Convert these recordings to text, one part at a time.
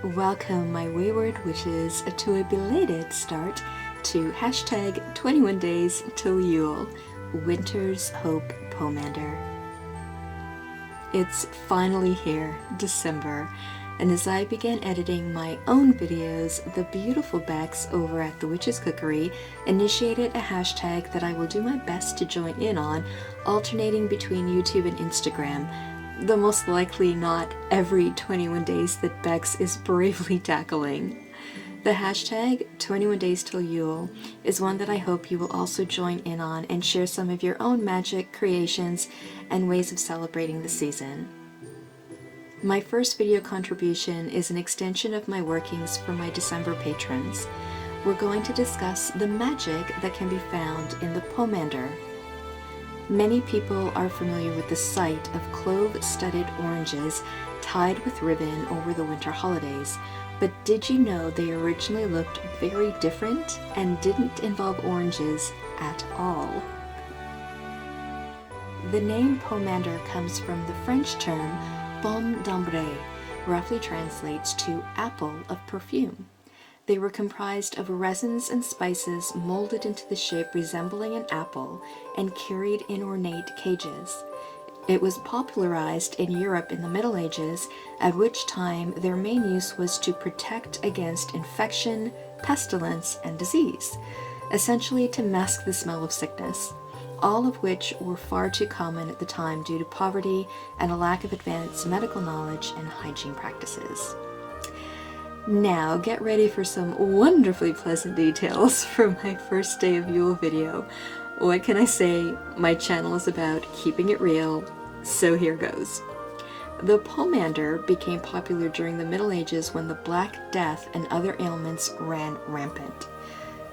Welcome, my Wayward Witches, to a belated start to hashtag 21 days till Yule, Winter's Hope Pomander. It's finally here, December, and as I began editing my own videos, the beautiful Becks over at the Witches Cookery initiated a hashtag that I will do my best to join in on, alternating between YouTube and Instagram, though most likely not every 21 days that Becks is bravely tackling. The hashtag 21 days till Yule is one that I hope you will also join in on and share some of your own magic creations and ways of celebrating the season. My first video contribution is an extension of my workings for my December patrons. We're going to discuss the magic that can be found in the Pomander. Many people are familiar with the sight of clove-studded oranges tied with ribbon over the winter holidays, but did you know they originally looked very different and didn't involve oranges at all? The name Pomander comes from the French term pomme d'ambre, roughly translates to apple of perfume. They were comprised of resins and spices molded into the shape resembling an apple and carried in ornate cages. It was popularized in Europe in the Middle Ages, at which time their main use was to protect against infection, pestilence, and disease, essentially to mask the smell of sickness, all of which were far too common at the time due to poverty and a lack of advanced medical knowledge and hygiene practices. Now, get ready for some wonderfully pleasant details from my first day of Yule video. What can I say? My channel is about keeping it real, so here goes. The Pomander became popular during the Middle Ages when the Black Death and other ailments ran rampant.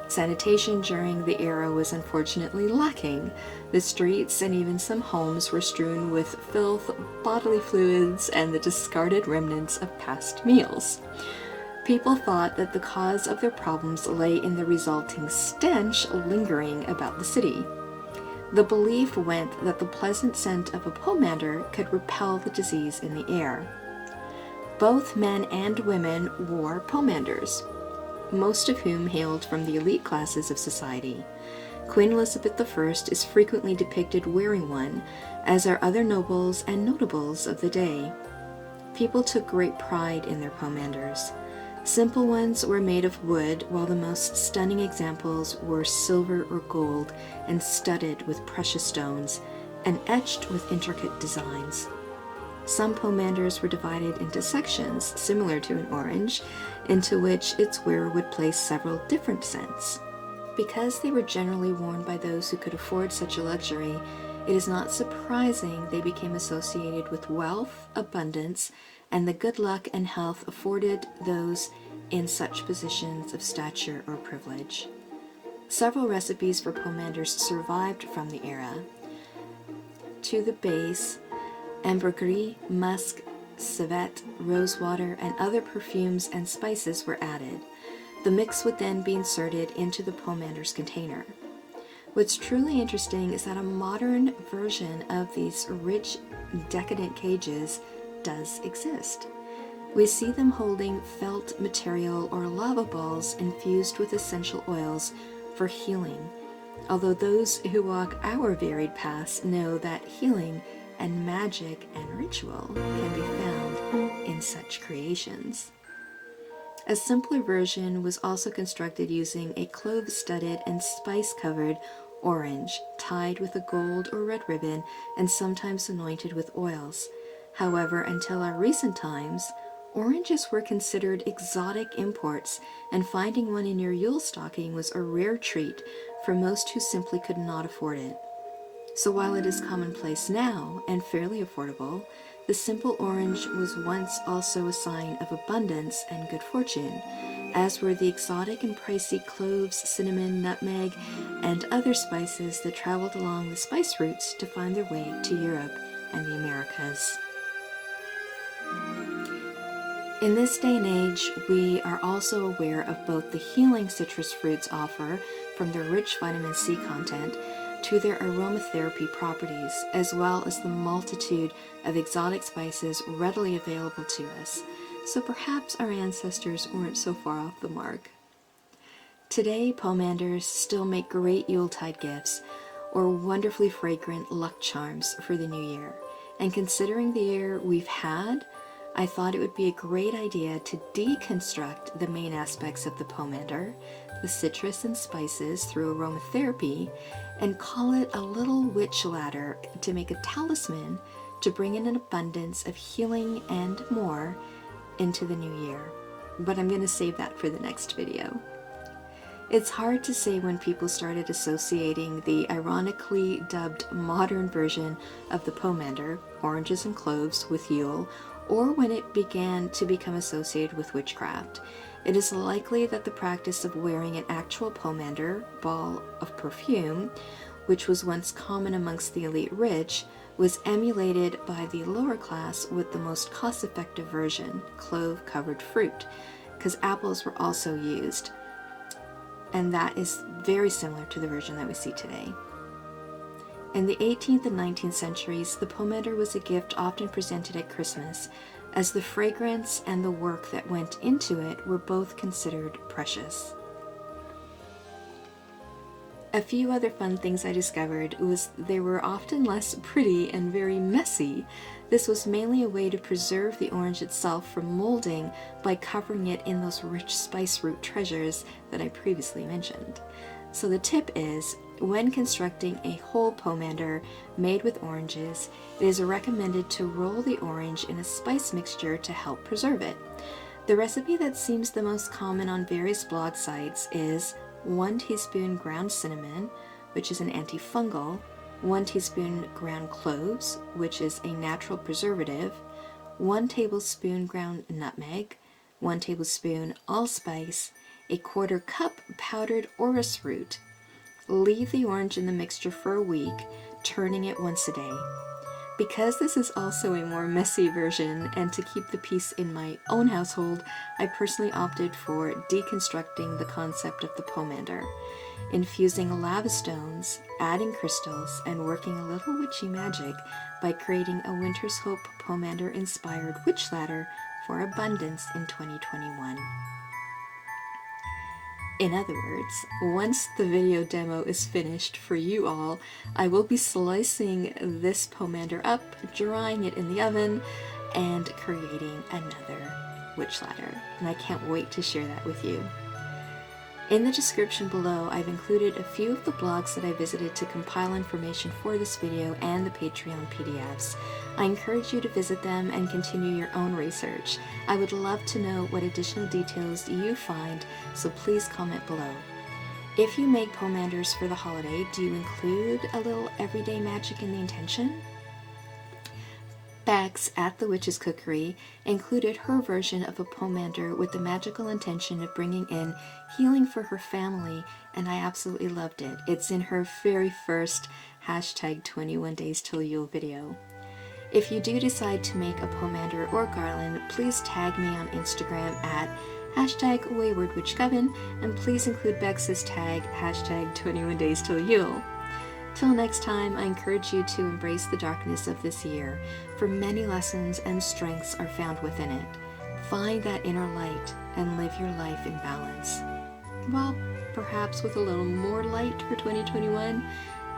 Sanitation during the era was unfortunately lacking. The streets and even some homes were strewn with filth, bodily fluids, and the discarded remnants of past meals. People thought that the cause of their problems lay in the resulting stench lingering about the city. The belief went that the pleasant scent of a pomander could repel the disease in the air. Both men and women wore pomanders, most of whom hailed from the elite classes of society. Queen Elizabeth I is frequently depicted wearing one, as are other nobles and notables of the day. People took great pride in their pomanders. Simple ones were made of wood, while the most stunning examples were silver or gold and studded with precious stones and etched with intricate designs. Some pomanders were divided into sections, similar to an orange, into which its wearer would place several different scents. Because they were generally worn by those who could afford such a luxury, it is not surprising they became associated with wealth, abundance, and the good luck and health afforded those in such positions of stature or privilege. Several recipes for pomanders survived from the era. To the base, ambergris, musk, civet, rosewater, and other perfumes and spices were added. The mix would then be inserted into the pomander's container. What's truly interesting is that a modern version of these rich, decadent cages does exist. We see them holding felt material or lava balls infused with essential oils for healing, although those who walk our varied paths know that healing and magic and ritual can be found in such creations. A simpler version was also constructed using a clove-studded and spice-covered orange tied with a gold or red ribbon and sometimes anointed with oils. However, until our recent times, oranges were considered exotic imports, and finding one in your Yule stocking was a rare treat for most who simply could not afford it. So while it is commonplace now and fairly affordable, the simple orange was once also a sign of abundance and good fortune, as were the exotic and pricey cloves, cinnamon, nutmeg, and other spices that traveled along the spice routes to find their way to Europe and the Americas. In this day and age, we are also aware of both the healing citrus fruits offer from their rich vitamin C content to their aromatherapy properties, as well as the multitude of exotic spices readily available to us, so perhaps our ancestors weren't so far off the mark. Today, pomanders still make great Yuletide gifts or wonderfully fragrant luck charms for the new year. And considering the year we've had, I thought it would be a great idea to deconstruct the main aspects of the pomander, the citrus and spices through aromatherapy, and call it a little witch ladder to make a talisman to bring in an abundance of healing and more into the new year. But I'm going to save that for the next video. It's hard to say when people started associating the ironically dubbed modern version of the pomander, oranges and cloves, with Yule, or when it began to become associated with witchcraft. It is likely that the practice of wearing an actual pomander, ball of perfume, which was once common amongst the elite rich, was emulated by the lower class with the most cost-effective version, clove-covered fruit, because apples were also used. And that is very similar to the version that we see today. In the 18th and 19th centuries, the pomander was a gift often presented at Christmas, as the fragrance and the work that went into it were both considered precious. A few other fun things I discovered was they were often less pretty and very messy. This was mainly a way to preserve the orange itself from molding by covering it in those rich spice root treasures that I previously mentioned. So the tip is, when constructing a whole pomander made with oranges, it is recommended to roll the orange in a spice mixture to help preserve it. The recipe that seems the most common on various blog sites is 1 teaspoon ground cinnamon, which is an antifungal, 1 teaspoon ground cloves, which is a natural preservative, 1 tablespoon ground nutmeg, 1 tablespoon allspice, a 1/4 cup powdered orris root. Leave the orange in the mixture for a week, turning it once a day. Because this is also a more messy version, and to keep the peace in my own household, I personally opted for deconstructing the concept of the pomander, infusing lava stones, adding crystals, and working a little witchy magic by creating a Winter's Hope pomander-inspired witch ladder for abundance in 2021. In other words, once the video demo is finished for you all, I will be slicing this pomander up, drying it in the oven, and creating another witch ladder. And I can't wait to share that with you. In the description below, I've included a few of the blogs that I visited to compile information for this video and the Patreon PDFs. I encourage you to visit them and continue your own research. I would love to know what additional details you find, so please comment below. If you make pomanders for the holiday, do you include a little everyday magic in the intention? Bex at the Witches Cookery included her version of a pomander with the magical intention of bringing in healing for her family, and I absolutely loved it. It's in her very first hashtag 21 days till Yule video. If you do decide to make a pomander or garland, please tag me on Instagram at hashtag Wayward Witch Coven, and please include Bex's tag hashtag 21 days till Yule. Till next time, I encourage you to embrace the darkness of this year, for many lessons and strengths are found within it. Find that inner light and live your life in balance. Well, perhaps with a little more light for 2021,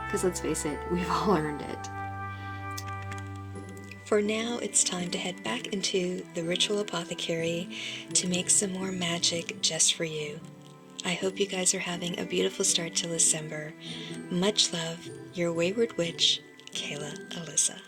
because let's face it, we've all earned it. For now, it's time to head back into the Ritual Apothecary to make some more magic just for you. I hope you guys are having a beautiful start to December. Much love, your Wayward Witch, Kayla Alyssa.